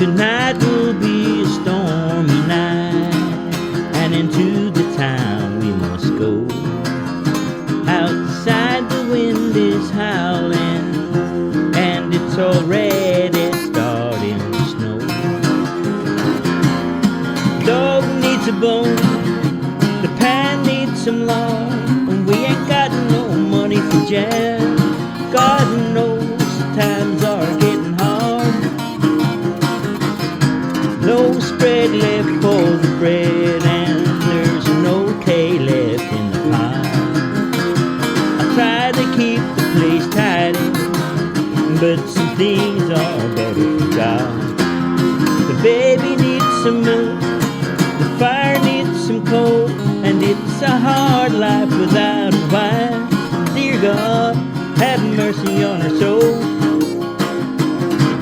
Tonight will be a stormy night, and into the town we must go. Outside the wind is howling, and it's already starting to snow. Dog needs a bone, the pan needs some lard, and we ain't got no money for jam. God knows the times are getting hard. No spread left for the bread, and there's no K left in the pot. I try to keep the place tidy, but some things are better forgot. The baby needs some milk, the fire needs some coal, and it's a hard life without a wife. Dear God, have mercy on her soul.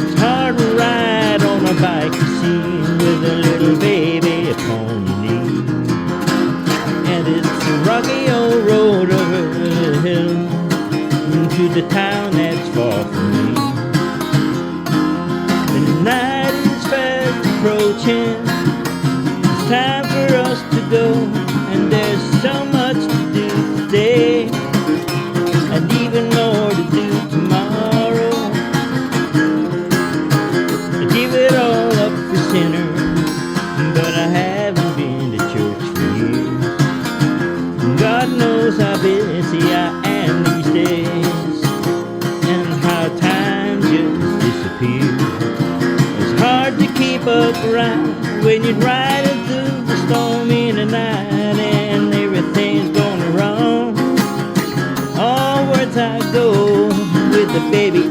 It's hard to ride on a bike, you see, with a little baby upon your knee. And it's a rocky old road over the hill to the town that's far from me. The night is fast approaching, it's time for us to go, and there's so much to do today, and even more to do tomorrow. I give it all up for sinners, but I haven't been to church for years. God knows how busy I am these days, and how time just disappears. It's hard to keep up around when you're riding through the storm in the night, and everything's going wrong. Allwards I go with the baby